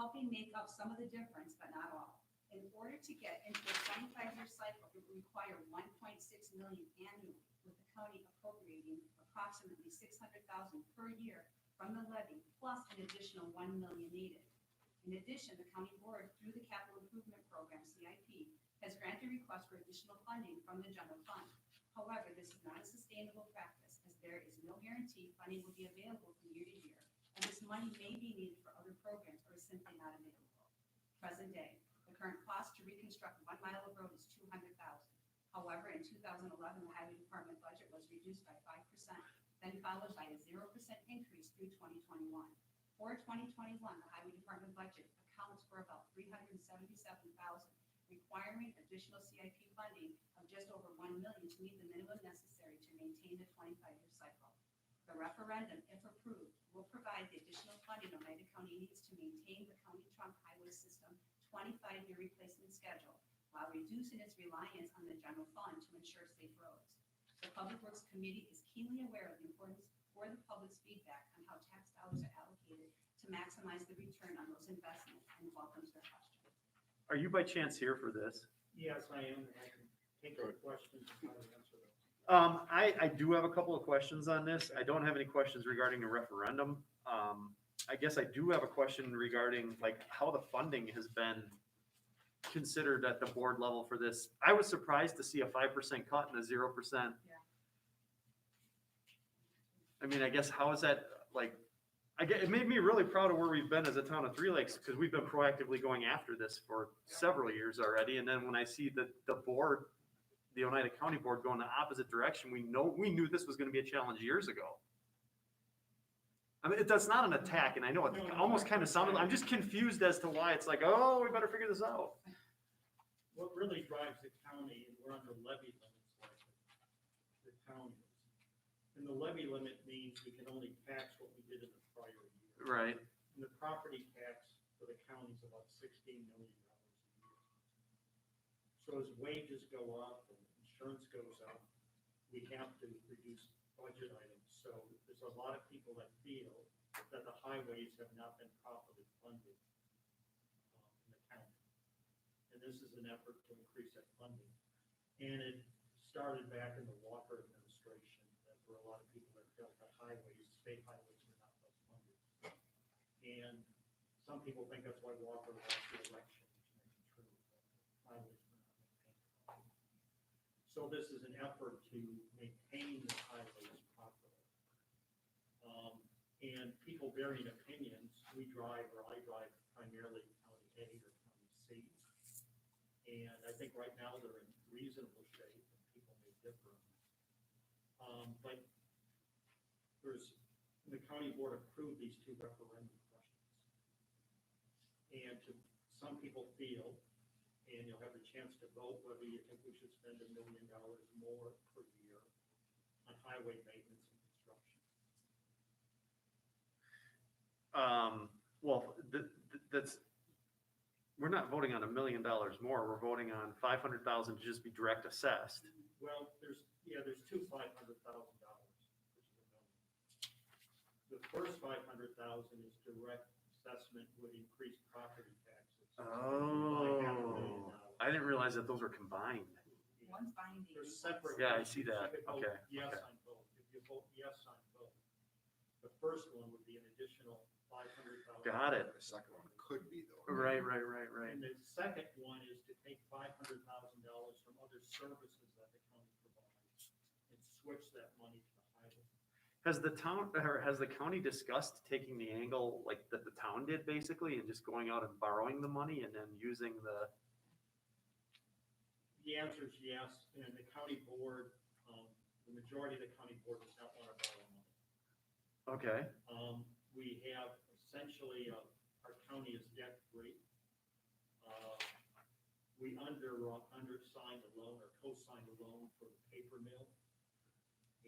helping make up some of the difference, but not all. In order to get into a 25-year cycle, it would require $1.6 million annually, with the county appropriating approximately $600,000 per year from the levy, plus an additional $1 million needed. In addition, the county board, through the Capital Improvement Program, CIP, has granted requests for additional funding from the general fund. However, this is not a sustainable practice, as there is no guarantee funding will be available from year to year, and this money may be needed for other programs or is simply not available. Present day, the current cost to reconstruct 1 mile of road is $200,000. However, in 2011, the highway department budget was reduced by 5%, then followed by a 0% increase through 2021. For 2021, the highway department budget accounts for about $377,000, requiring additional CIP funding of just over $1 million to meet the minimum necessary to maintain the 25-year cycle. The referendum, if approved, will provide the additional funding Oneida County needs to maintain the county trunk highway system 25-year replacement schedule, while reducing its reliance on the general fund to ensure safe roads. The Public Works Committee is keenly aware of the importance for the public's feedback on how tax dollars are allocated to maximize the return on those investments, and welcomes their questions. are you by chance here for this? Yes, I am. I can take your questions and try to answer them. I do have a couple of questions on this. I don't have any questions regarding the referendum. I guess I do have a question regarding like how the funding has been considered at the board level for this. I was surprised to see a 5% cut and a 0%. Yeah. I mean, I guess how is that like, it made me really proud of where we've been as a town of Three Lakes, because we've been proactively going after this for several years already. And then when I see the board, the Oneida County Board going the opposite direction, we knew this was gonna be a challenge years ago. I mean, that's not an attack, and I know it almost kind of sounded, I'm just confused as to why it's like, oh, we better figure this out. What really drives the county, and we're under levy limits like the county is. And the levy limit means we can only tax what we did in the prior year. Right. And the property tax for the county is about $16 million a year. So as wages go up and insurance goes up, we have to reduce budget items. So there's a lot of people that feel that the highways have not been properly funded in the county. And this is an effort to increase that funding. And it started back in the Walker administration, that there were a lot of people that felt that state highways were not well funded. And some people think that's why Walker lost the election, which may be true. Highways were not maintained. So this is an effort to maintain the highways properly. And people varying opinions, I drive primarily County A or County C. And I think right now they're in reasonable shape, and people may differ. But the county board approved these two referendum questions. And some people feel, and you'll have the chance to vote whether you think we should spend $1 million more per year on highway maintenance and construction. Well, we're not voting on $1 million more. We're voting on 500,000 to just be direct assessed. Well, there's two $500,000, which is $1 million. The first 500,000 is direct assessment would increase property taxes. Oh, By $500,000. I didn't realize that those were combined. One's binding. They're separate. Yeah, I see that. You could vote Okay, Yes okay. on both. If you vote yes on both, the first one would be an additional 500,000. Got it. The second one could be though. Right. And the second one is to take $500,000 from other services that the county provides and switch that money to the highway. Has the county discussed taking the angle like that the town did basically and just going out and borrowing the money and then using the, The answer is yes, and the county board, the majority of the county board does not want to borrow money. okay, We have essentially, our county is debt free. We undersigned a loan or co-signed a loan for the paper mill,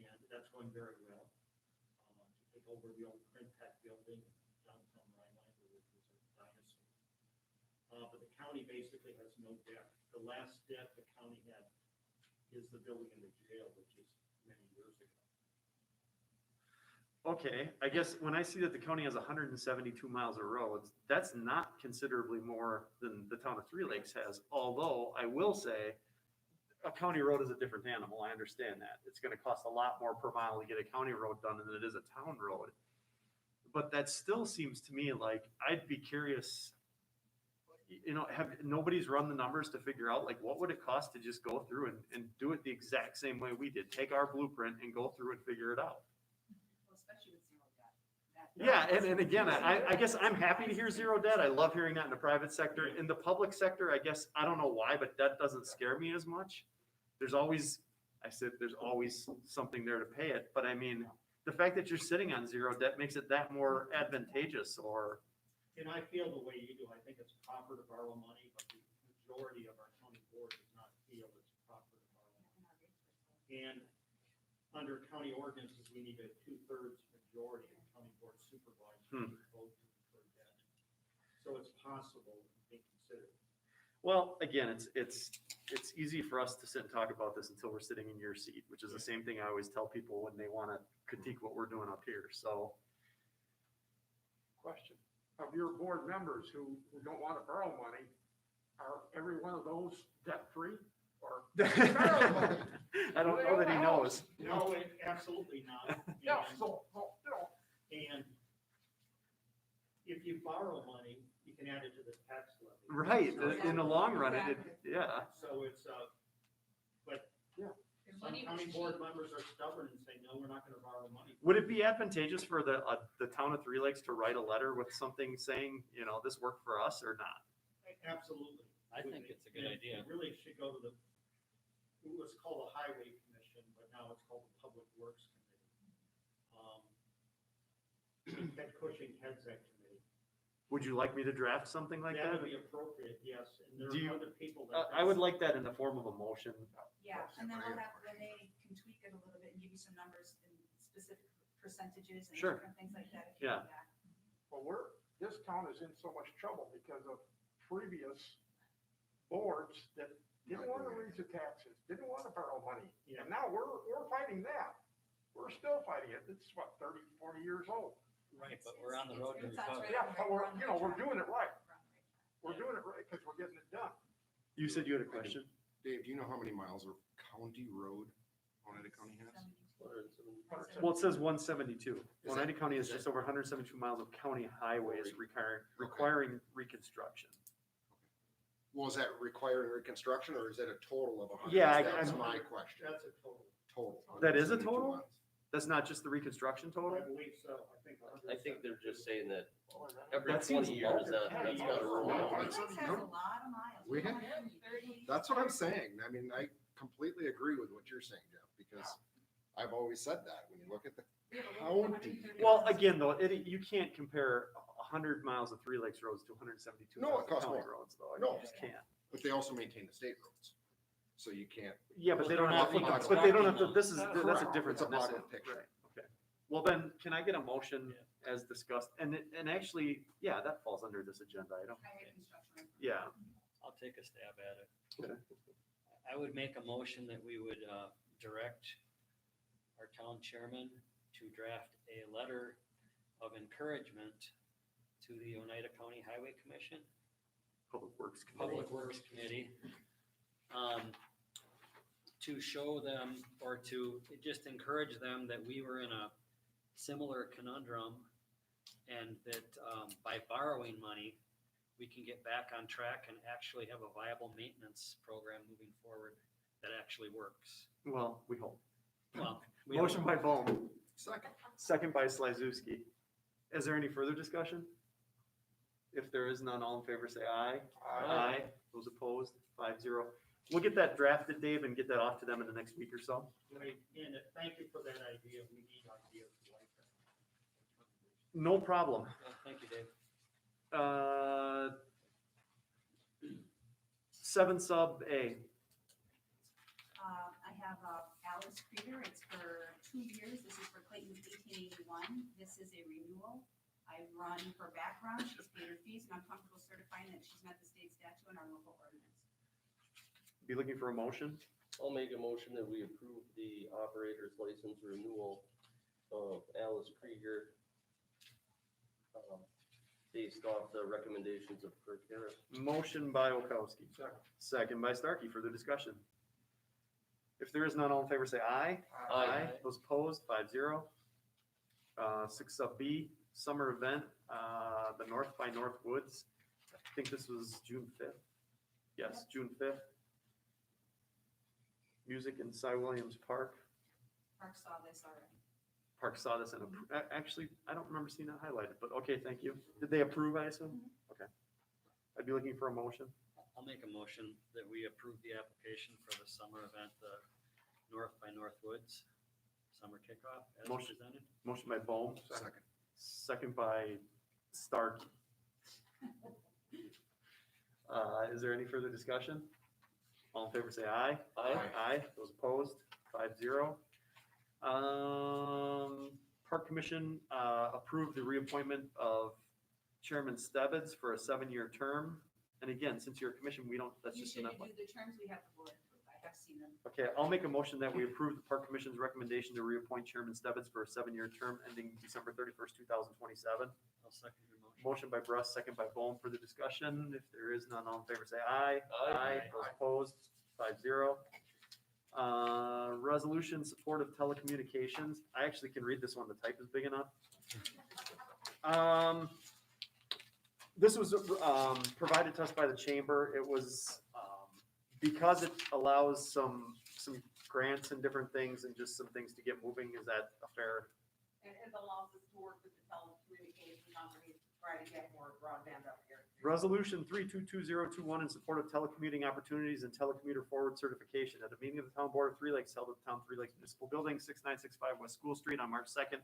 and that's going very well. To take over the old print tech building in downtown Rhinelander, which was a dinosaur. But the county basically has no debt. The last debt the county had is the building in the jail, which is many years ago. okay. I guess when I see that the county has 172 miles of roads, that's not considerably more than the town of Three Lakes has. Although I will say, a county road is a different animal. I understand that. It's gonna cost a lot more per mile to get a county road done than it is a town road. But that still seems to me like I'd be curious, nobody's run the numbers to figure out like what would it cost to just go through and do it the exact same way we did? Take our blueprint and go through and figure it out. Well, especially with zero debt. Yeah, and again, I guess I'm happy to hear zero debt. I love hearing that in the private sector. In the public sector, I guess, I don't know why, but that doesn't scare me as much. There's always something there to pay it, but I mean, the fact that you're sitting on zero debt makes it that more advantageous or. And I feel the way you do. I think it's proper to borrow money, but the majority of our county board does not feel it's proper to borrow money. And under county ordinances, we need a 2/3 majority of county board supervisors to vote to incur debt. So it's possible to be considered. Well, again, it's easy for us to sit and talk about this until we're sitting in your seat, which is the same thing I always tell people when they want to critique what we're doing up here. So, Question, of your board members who don't want to borrow money, are every one of those debt-free or? I don't know that he knows. No, absolutely not. Yeah, And- so, And if you borrow money, you can add it to the tax levy. Right, So- in the long run, yeah. So it's, but Your some money was county cheap. board members are stubborn and say, no, we're not gonna borrow money. Would it be advantageous for the town of Three Lakes to write a letter with something saying, this worked for us or not? Absolutely. I think it's a good And idea. It really should go to it was called the Highway Commission, but now it's called the Public Works Committee. Ted Cushing heads that committee. Would you like me to draft something like That that? would be appropriate, yes, and there Do you- are other people that. I would like that in the form of a motion. Yeah, and then they can tweak it a little bit and give you some numbers and specific percentages and Sure. different things like that. if you Yeah. need that. Well, this town is in so much trouble because of previous boards that didn't want to raise the taxes, didn't want to borrow money. Yeah. And now we're fighting that. We're still fighting it. It's what, 30, 40 years old. Right, but we're on the road to It's on recovery. track. Yeah, but we're, we're doing it right. We're on the right track. We're doing it right because we're getting it done. You said you had a question? Dave, do you know how many miles of county road Oneida County has? 72. Well, it says 172. Is Oneida County is is just over 172 miles of county highways requiring reconstruction. Well, is that requiring reconstruction or is that a total of 100? Yeah, That's I'm- my question. That's a total. Total. That is a 172 total? miles. That's not just the reconstruction total? I believe so, I think. I think they're just saying that every That seems 20 years, low. that's got to Wow, renew. that's- Phoenix has a lot of miles. We have- 130. That's what I'm saying. I mean, I completely agree with what you're saying, Jeff, because I've always said that. When you look at the We have a little county. 130 Well, miles. again, though, you can't compare 100 miles of Three Lakes roads to 172 No, it miles of costs county more. roads, though. No. You just can't. But they also maintain the state roads. So you can't, Yeah, but Well, they don't they're have, not to- but they don't have to, reconstructing this is, them. that's a Correct. difference It's a in this body one. picture. Right, okay. Well, then, can I get a motion as discussed? And actually, yeah, that falls under this agenda item. Highway construction. Yeah. I'll take a stab at it. Okay. I would make a motion that we would direct our town chairman to draft a letter of encouragement to the Oneida County Highway Commission, Public Works Committee. Public Works Committee, to show them or to just encourage them that we were in a similar conundrum and that by borrowing money, we can get back on track and actually have a viable maintenance program moving forward that actually works. Well, we hope. Well, we don't- Motion by Bohm, second. second by Slazewski. Is there any further discussion? If there is none, all in favor say aye. Aye. Those opposed, 5-0. We'll get that drafted, Dave, and get that off to them in the next week or so. Right, and thank you for that idea, we need ideas like that. No problem. Yeah, Thank you, Dave. 7 sub A. I have Alice Krieger, it's for 2 years, this is for Clayton 1881, this is a renewal. I run her background, she's paid her fees, and I'm comfortable certifying that she's met the state statute and our local ordinance. Be looking for a motion. I'll make a motion that we approve the operator's license renewal of Alice Krieger, based off the recommendations of Kirk Harris. Motion by Okowski. Second by Starkey. Further discussion? If there is none, all in favor say aye. Aye. Those opposed, 5-0. 6 sub B, summer event, the North by North Woods. I think this was June 5th. Yes, June 5th. Music in Cy Williams Park. Park saw this already. Park saw this and actually, I don't remember seeing that highlighted, but okay, thank you. Did they approve, I assume? Okay. I'd be looking for a motion. I'll make a motion that we approve the application for the summer event, the North by Northwoods summer kickoff as Motion. presented. Motion by Bohm, Second. second by Starkey. Is there any further discussion? All in favor say aye. Aye. Aye. Those opposed, 5-0. Park Commission, approved the reappointment of Chairman Stebbins for a 7-year term. And again, since you're a commission, we don't, that's You just should enough. do the terms we have the board approve, I have seen them. Okay, I'll make a motion that we approve the Park Commission's recommendation to reappoint Chairman Stebbins for a 7-year term ending December 31st, 2027. I'll second your motion. Motion by Bruss, second by Bohm for the discussion. If there is none, all in favor say aye. Aye. Those opposed, 5-0. Resolution support of telecommunications. I actually can read this one. The type is big enough. this was, provided to us by the chamber. It was, because it allows some grants and different things and just some things to get moving. Is that a fair? And it allows us to work with the telecommunications companies to try to get more broadband up here. Resolution 322021 in support of telecommuting opportunities and telecommuter forward certification at a meeting of the town board of Three Lakes held at the town Three Lakes Municipal Building, 6965 West School Street on March 2nd,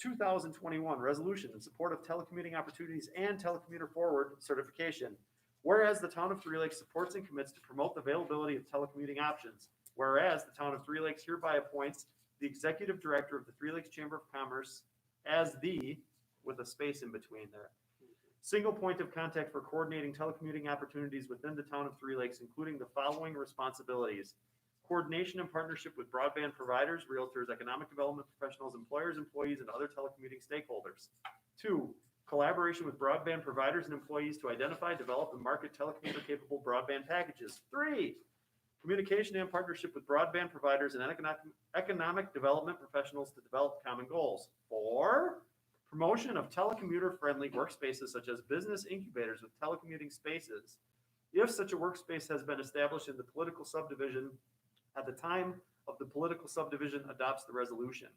2021. Resolution in support of telecommuting opportunities and telecommuter forward certification. Whereas the town of Three Lakes supports and commits to promote the availability of telecommuting options. Whereas the town of Three Lakes hereby appoints the executive director of the Three Lakes Chamber of Commerce as the, with a space in between there, single point of contact for coordinating telecommuting opportunities within the town of Three Lakes, including the following responsibilities: coordination and partnership with broadband providers, realtors, economic development professionals, employers, employees, and other telecommuting stakeholders. 2, collaboration with broadband providers and employees to identify, develop, and market telecommuter-capable broadband packages. 3, communication and partnership with broadband providers and economic development professionals to develop common goals. 4, promotion of telecommuter-friendly workspaces such as business incubators with telecommuting spaces, if such a workspace has been established in the political subdivision at the time of the political subdivision adopts the resolution.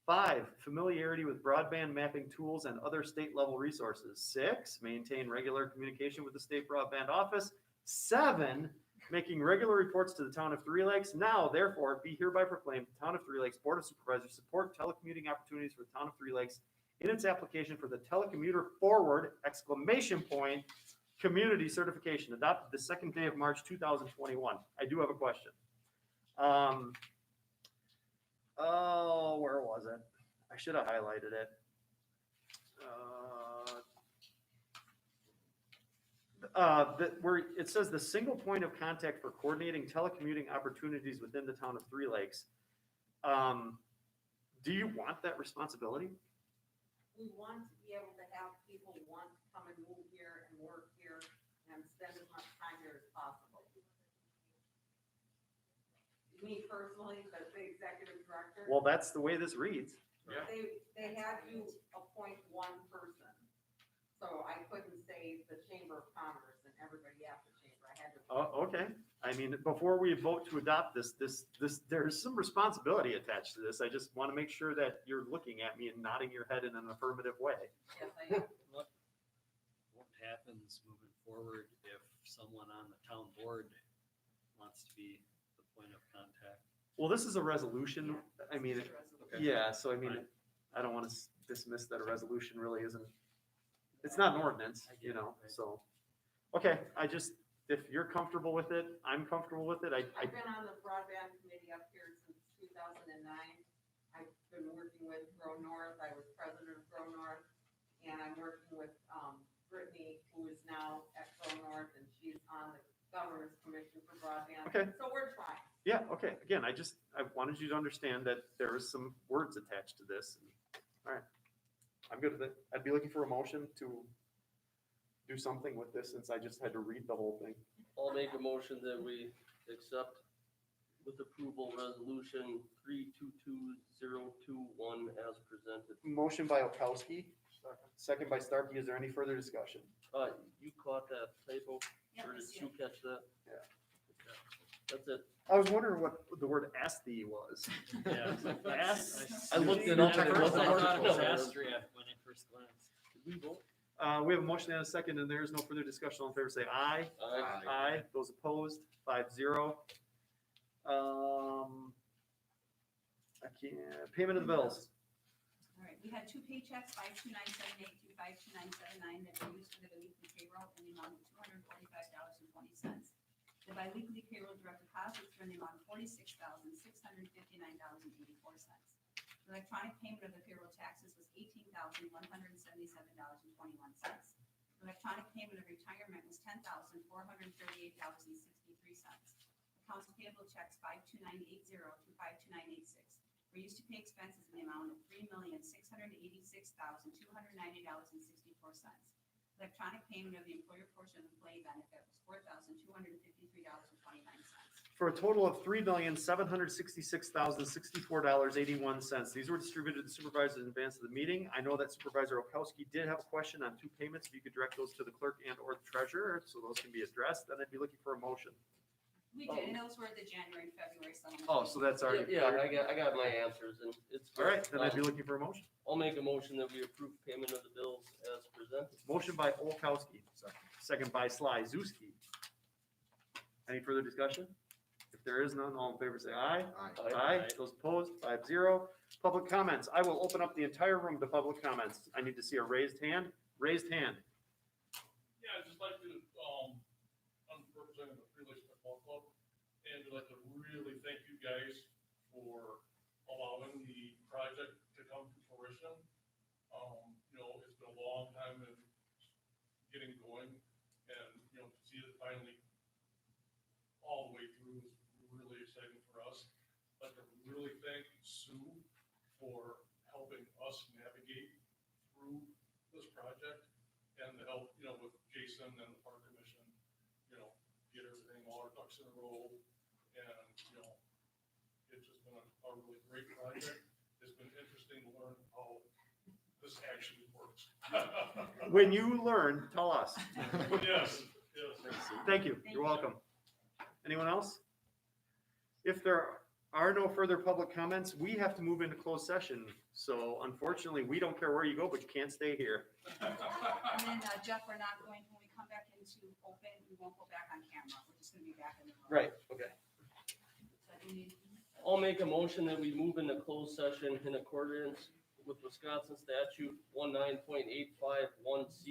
5, familiarity with broadband mapping tools and other state-level resources. 6, maintain regular communication with the state broadband office. 7, making regular reports to the town of Three Lakes. Now, therefore, be hereby proclaimed, the town of Three Lakes Board of Supervisors support telecommuting opportunities for the town of Three Lakes in its application for the telecommuter forward ! Community certification adopted the second day of March 2021. I do have a question. Where was it? I should have highlighted it. Where it says the single point of contact for coordinating telecommuting opportunities within the town of Three Lakes. Do you want that responsibility? We want to be able to have people who want to come and move here and work here and spend as much time here as possible. Me personally, but the executive director. Well, that's the way this reads. They had to appoint one person. So I couldn't say the Chamber of Commerce and everybody at the chamber. I had to. Oh, okay. I mean, before we vote to adopt this, there's some responsibility attached to this. I just want to make sure that you're looking at me and nodding your head in an affirmative way. Yes, I am. What happens moving forward if someone on the town board wants to be the point of contact? Well, this is a resolution. I mean, yeah, so I mean, Right. I don't want to dismiss that a resolution really isn't, it's not an ordinance, you know, so. Okay, if you're comfortable with it, I'm comfortable with it. I've been on the broadband committee up here since 2009. I've been working with Grow North. I was president of Grow North. And I'm working with Brittany, who is now at Grow North, and she's on the Governor's Commission for Broadband. Okay. So we're fine. Yeah, okay. Again, I wanted you to understand that there is some words attached to this. All right. I'm good with it. I'd be looking for a motion to do something with this since I just had to read the whole thing. I'll make a motion that we accept with approval resolution 322021 as presented. Motion by Okowski, second by Starkey. Is there any further discussion? You caught that typo, Yeah, or I did see you it. catch that? Yeah. Okay. That's it. I was wondering what the word "asti" was. Yeah. I looked it up and it wasn't I thought it was article. Astria when I first glanced. Did we vote? We have a motion and a second, and there is no further discussion. All in favor, say aye. Aye. Aye. Those opposed, 5-0. I can't, payment of the bills. All right, we had two paychecks, 52978 through 52979, that were used for the weekly payroll in the amount of $245.20. The biweekly payroll direct deposits were in the amount of $46,659.84. Electronic payment of the payroll taxes was $18,177.21. Electronic payment of retirement was $10,438.63. Accounts payable checks 52980 through 52986 were used to pay expenses in the amount of $3,686,290.64. Electronic payment of the employer portion of employee benefit was $4,253.29. for a total of $3,766,064.81. These were distributed to supervisors in advance of the meeting. I know that Supervisor Okowski did have a question on two payments. If you could direct those to the clerk and or the treasurer, so those can be addressed, then I'd be looking for a motion. We did, and those were the January and February settlements. Oh, so that's already Yeah, cleared? I got my answers and it's. All right, then I'd be Um, looking for a motion. I'll make a motion that we approve payment of the bills as presented. Motion by Olkowski, second by Sly Zuski. Any further discussion? If there is none, all in favor say aye. Aye. Aye. Those opposed, 5-0. Public comments. I will open up the entire room to public comments. I need to see a raised hand. Raised hand. Yeah, I'd just like to, I'm representing the Free Lakes Football Club, and I'd like to really thank you guys for allowing the project to come to fruition. You know, it's been a long time in getting going, and, you know, to see it finally all the way through is really exciting for us. I'd like to really thank Sue for helping us navigate through this project and the help, you know, with Jason and the Park Commission, you know, get everything, all our ducks in a row. And, you know, it's just been a really great project. It's been interesting to learn how this actually works. When you learn, tell us. Yes, yes. Thank you. Thank You're you. welcome. Anyone else? If there are no further public comments, we have to move into closed session. So unfortunately, we don't care where you go, but you can't stay here. And then Jeff, we're not going, when we come back into open, we won't go back on camera. We're just gonna be back in the room. Right, okay. So do you need- I'll make a motion that we move into closed session in accordance with Wisconsin statute 19.851C